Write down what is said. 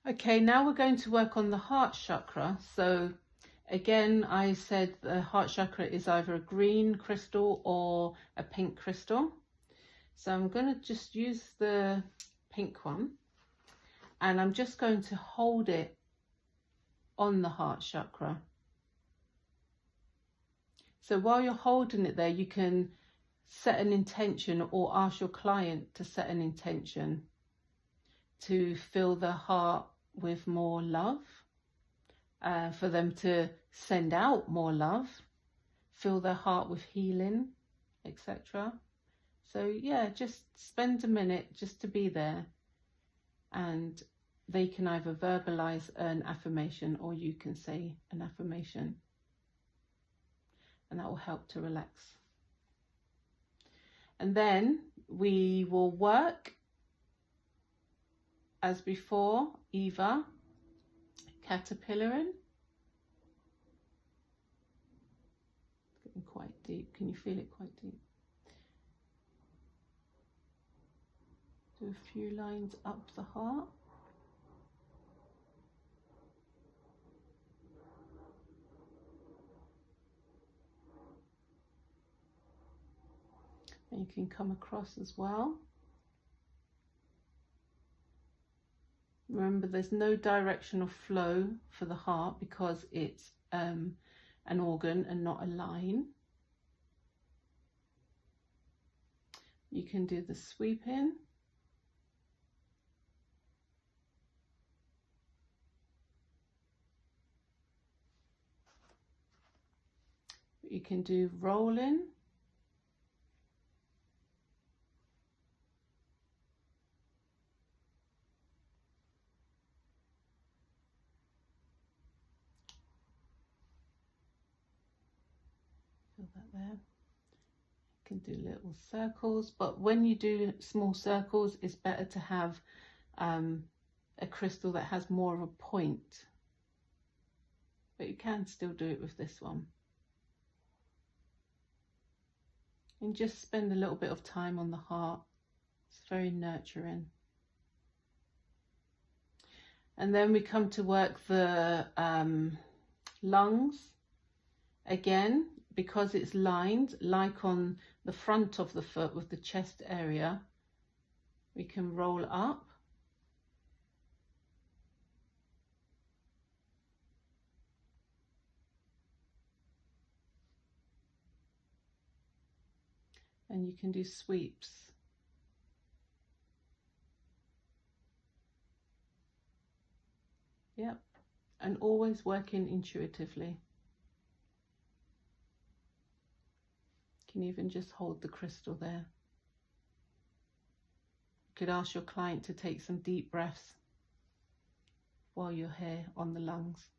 Okay, now we're going to work on the heart chakra. So again, I said the heart chakra is either a green crystal or a pink crystal. So I'm going to just use the pink one, and I'm just going to hold it on the heart chakra. So while you're holding it there, you can set an intention or ask your client to set an intention to fill the heart with more love, for them to send out more love, fill their heart with healing, etc. So yeah, just spend a minute just to be there, and they can either verbalize an affirmation or you can say an affirmation, and that will help to relax. And then we will work as before, either caterpillaring, getting quite deep. Can you feel it quite deep? Do a few lines up the heart. And you can come across as well. Remember, there's no directional flow for the heart because it's an organ and not a line. You can do the sweeping. You can do rolling. Feel that there. You can do little circles, but when you do small circles, it's better to have a crystal that has more of a point. But you can still do it with this one. And just spend a little bit of time on the heart. It's very nurturing. And then we come to work the lungs. Again, because it's lined, like on the front of the foot with the chest area, we can roll up. And you can do sweeps. Yep, and always working intuitively. You can even just hold the crystal there. You could ask your client to take some deep breaths while you're here on the lungs.